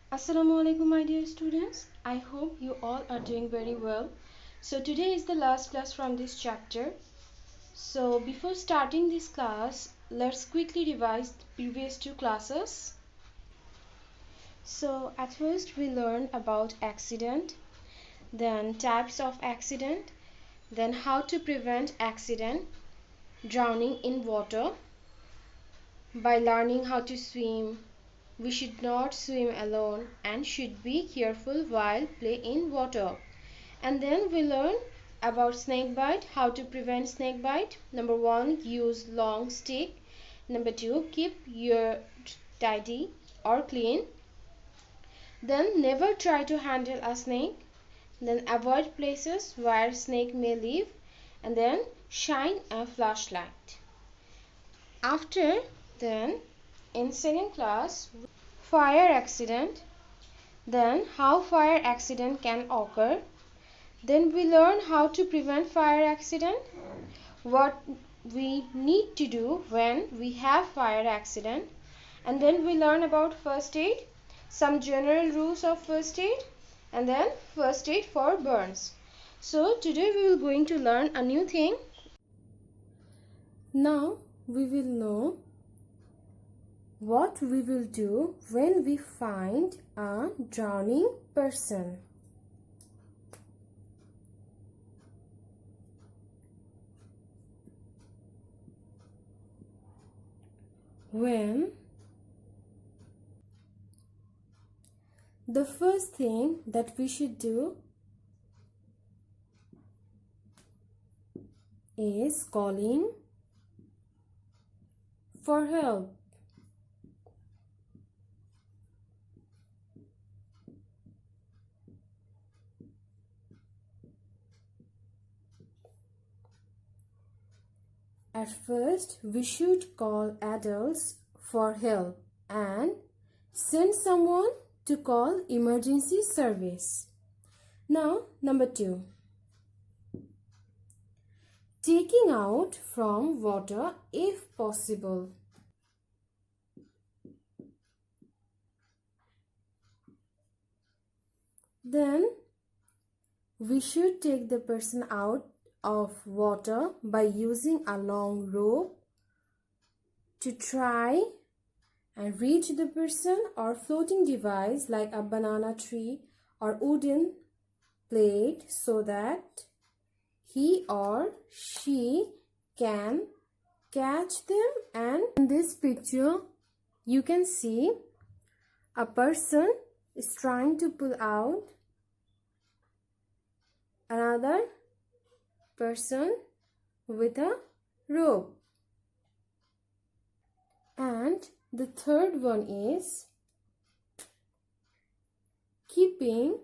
Assalamu alaikum, my dear students. I hope you all are doing very well. So today is the last class from this chapter. So before starting this class, let's quickly revise the previous two classes. So at first we learned about accident, then types of accident, then how to prevent accident, drowning in water. By learning how to swim, we should not swim alone and should be careful while play in water. And then we learn about snake bite, how to prevent snake bite. Number 1, use long stick. Number 2, keep your tidy or clean. Then never try to handle a snake. Then avoid places where snake may live. And then shine a flashlight. After then, in second class, fire accident, then how fire accident can occur. Then we learn how to prevent fire accident, what we need to do when we have fire accident, and then we learn about first aid, some general rules of first aid, and then first aid for burns. So today we will going to learn a new thing. Now we will know what we will do when we find a drowning person. When the first thing that we should do is calling for help. At first, we should call adults for help and send someone to call emergency service. Now, number 2. Taking out from water if possible. Then, we should take the person out of water by using a long rope to try and reach the person, or floating device like a banana tree or wooden plate so that he or she can catch them. And in this picture you can see a person is trying to pull out another person with a rope. And the third one is keeping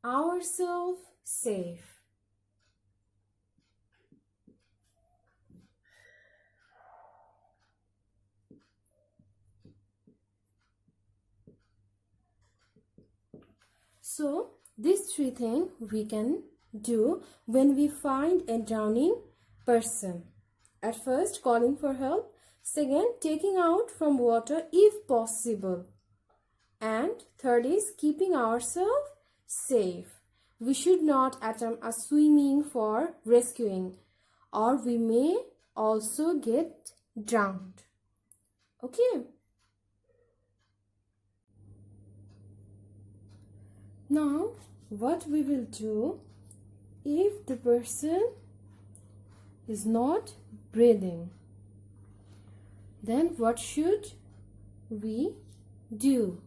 ourselves safe. So these 3 things we can do when we find a drowning person. At first, calling for help. Second, taking out from water if possible. And third is keeping ourselves safe. We should not attempt a swimming for rescuing, or we may also get drowned. Okay. Now, what we will do if the person is not breathing, then what should we do?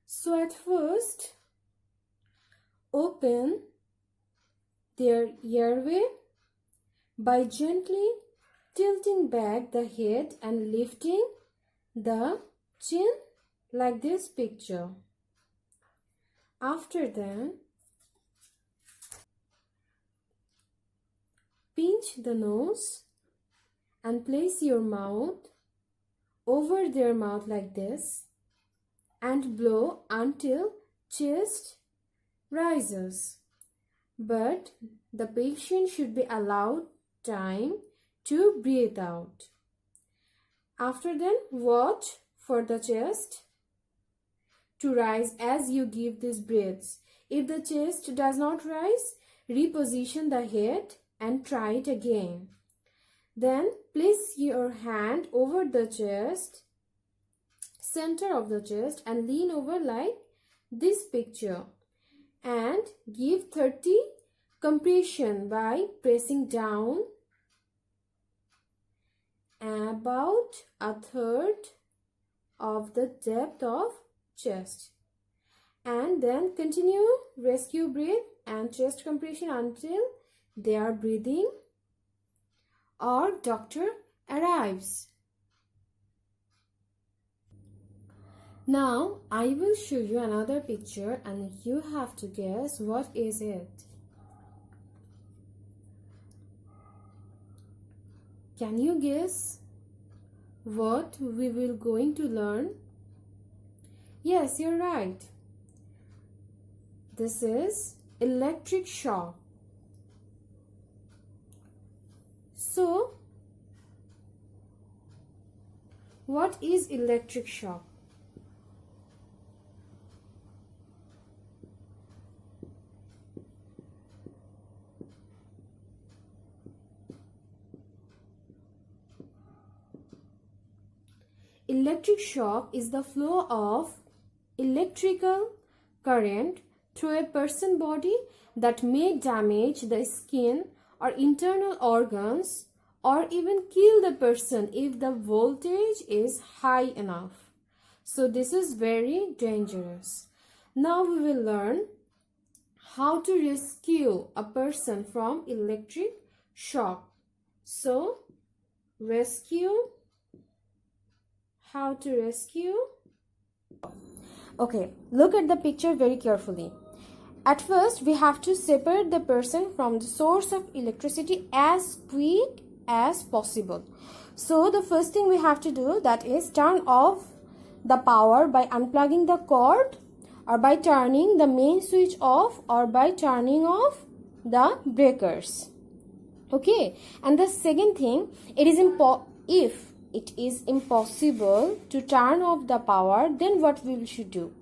So at first, open their airway by gently tilting back the head and lifting the chin like this picture. After that, pinch the nose and place your mouth over their mouth like this and blow until chest rises. But the patient should be allowed time to breathe out. After then, watch for the chest to rise as you give these breaths. If the chest does not rise, reposition the head and try it again. Then place your hand over the chest, center of the chest, and lean over like this picture, and give 30 compression by pressing down about a third of the depth of chest, and then continue rescue breath and chest compression until they are breathing or doctor arrives. Now I will show you another picture and you have to guess what is it. Can you guess what we will going to learn? Yes, you're right. This is electric shock. So, what is electric shock? Electric shock is the flow of electrical current through a person's body that may damage the skin or internal organs or even kill the person if the voltage is high enough. So this is very dangerous. Now we will learn how to rescue a person from electric shock. So how to rescue. Okay, look at the picture very carefully. At first, we have to separate the person from the source of electricity as quick as possible. So the first thing we have to do, that is turn off the power by unplugging the cord, or by turning the main switch off, or by turning off the breakers. Okay, and the second thing, if it is impossible to turn off the power, then what we should do?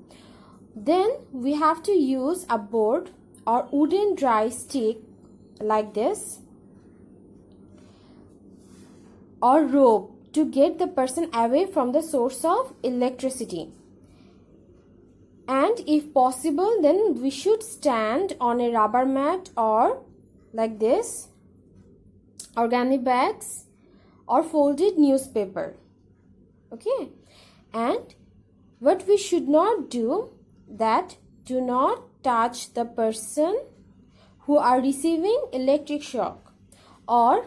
Then we have to use a board or wooden dry stick like this, or rope, to get the person away from the source of electricity. And if possible, then we should stand on a rubber mat or like this, organic bags or folded newspaper. Okay, and what we should not do, that do not touch the person who are receiving electric shock, or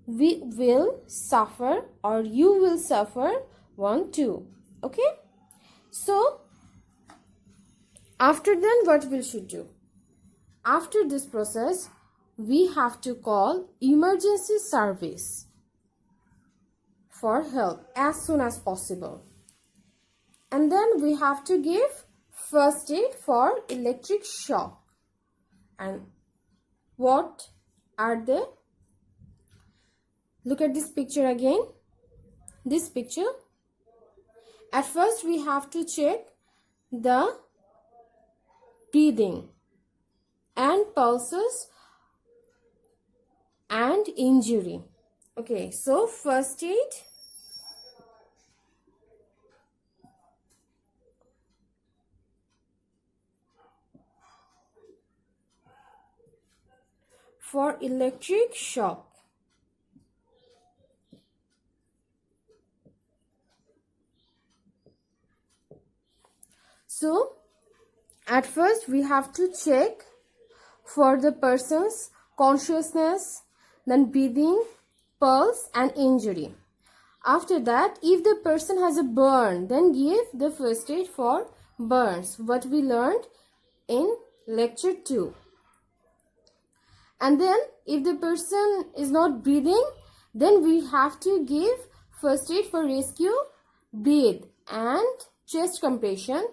we will suffer, or you will suffer one too. Okay, so after then what we should do? After this process, we have to call emergency service for help as soon as possible. And then we have to give first aid for electric shock. And what are they? Look at this picture again. This picture. At first we have to check the breathing and pulses and injury. Okay, so first aid. For electric shock. So at first we have to check for the person's consciousness, then breathing, pulse and injury. After that, if the person has a burn, then give the first aid for burns, what we learned in lecture 2. And then if the person is not breathing, then we have to give first aid for rescue, breathe and chest compression.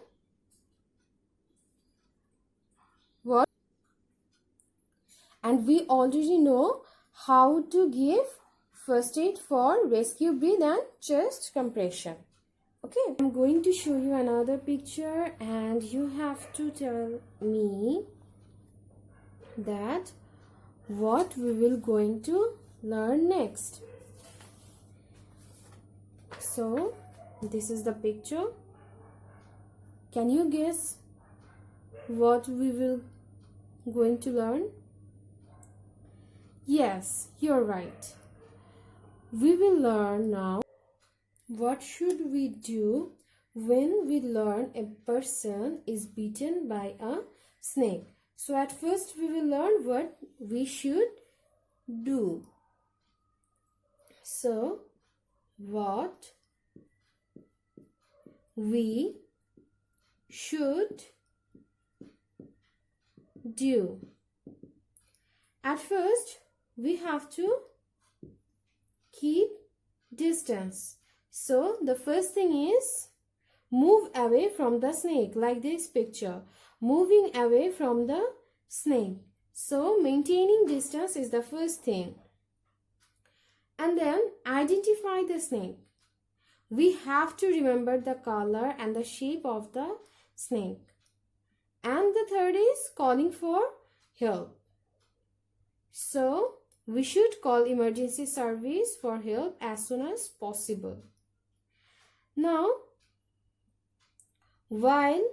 What? And we already know how to give first aid for rescue breath and chest compression. Okay, I'm going to show you another picture and you have to tell me that what we will going to learn next. So this is the picture. Can you guess what we will going to learn? Yes, you're right. We will learn now what should we do when we learn a person is bitten by a snake. So at first we will learn what we should do. So what we should do. At first we have to keep distance. So the first thing is move away from the snake, like this picture, moving away from the snake. So maintaining distance is the first thing. And then identify the snake. We have to remember the color and the shape of the snake. And the third is calling for help. So we should call emergency service for help as soon as possible. Now, while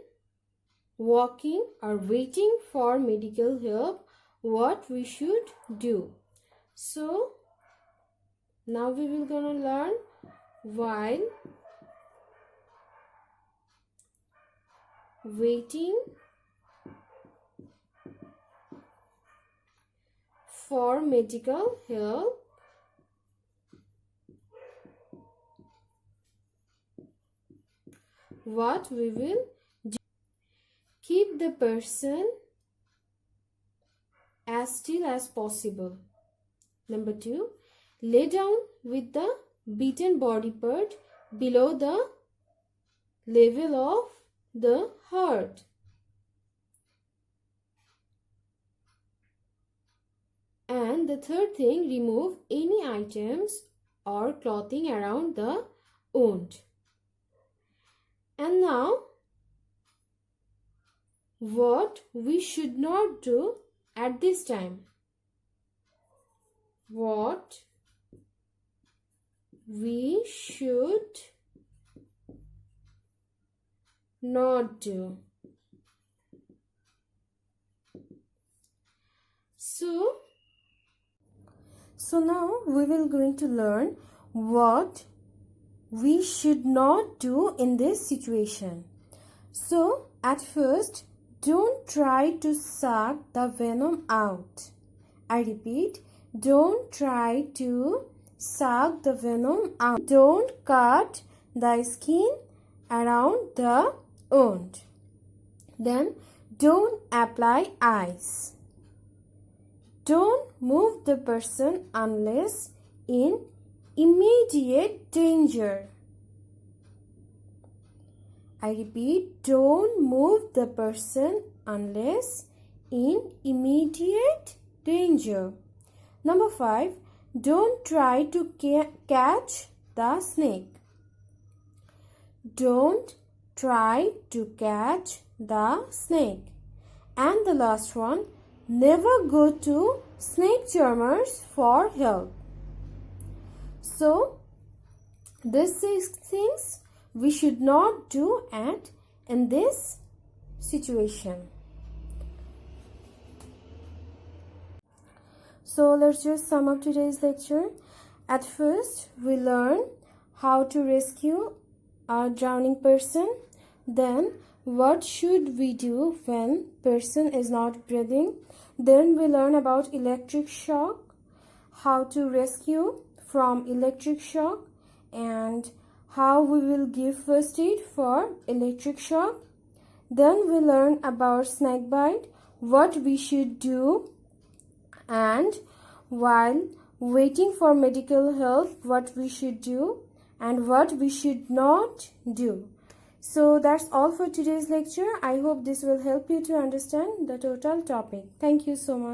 walking or waiting for medical help, what we should do. So now we will gonna learn while waiting for medical help, what we will do. Keep the person as still as possible. Number 2, lay down with the beaten body part below the level of the heart. And the third thing, remove any items or clothing around the wound. And now, what we should not do at this time. What we should not do. So now we will going to learn what we should not do in this situation. So at first, don't try to suck the venom out. I repeat, don't try to suck the venom out. Don't cut the skin around the wound. Then don't apply ice. Don't move the person unless in immediate danger. I repeat, don't move the person unless in immediate danger. Number 5, don't try to catch the snake. Don't try to catch the snake. And the last one, never go to snake charmers for help. So, these 6 things we should not do in this situation. So let's just sum up today's lecture. At first, we learn how to rescue a drowning person. Then, what should we do when person is not breathing? Then we learn about electric shock, how to rescue from electric shock, and how we will give first aid for electric shock. Then we learn about snake bite, what we should do, and while waiting for medical help, what we should do and what we should not do. So that's all for today's lecture. I hope this will help you to understand the total topic. Thank you so much.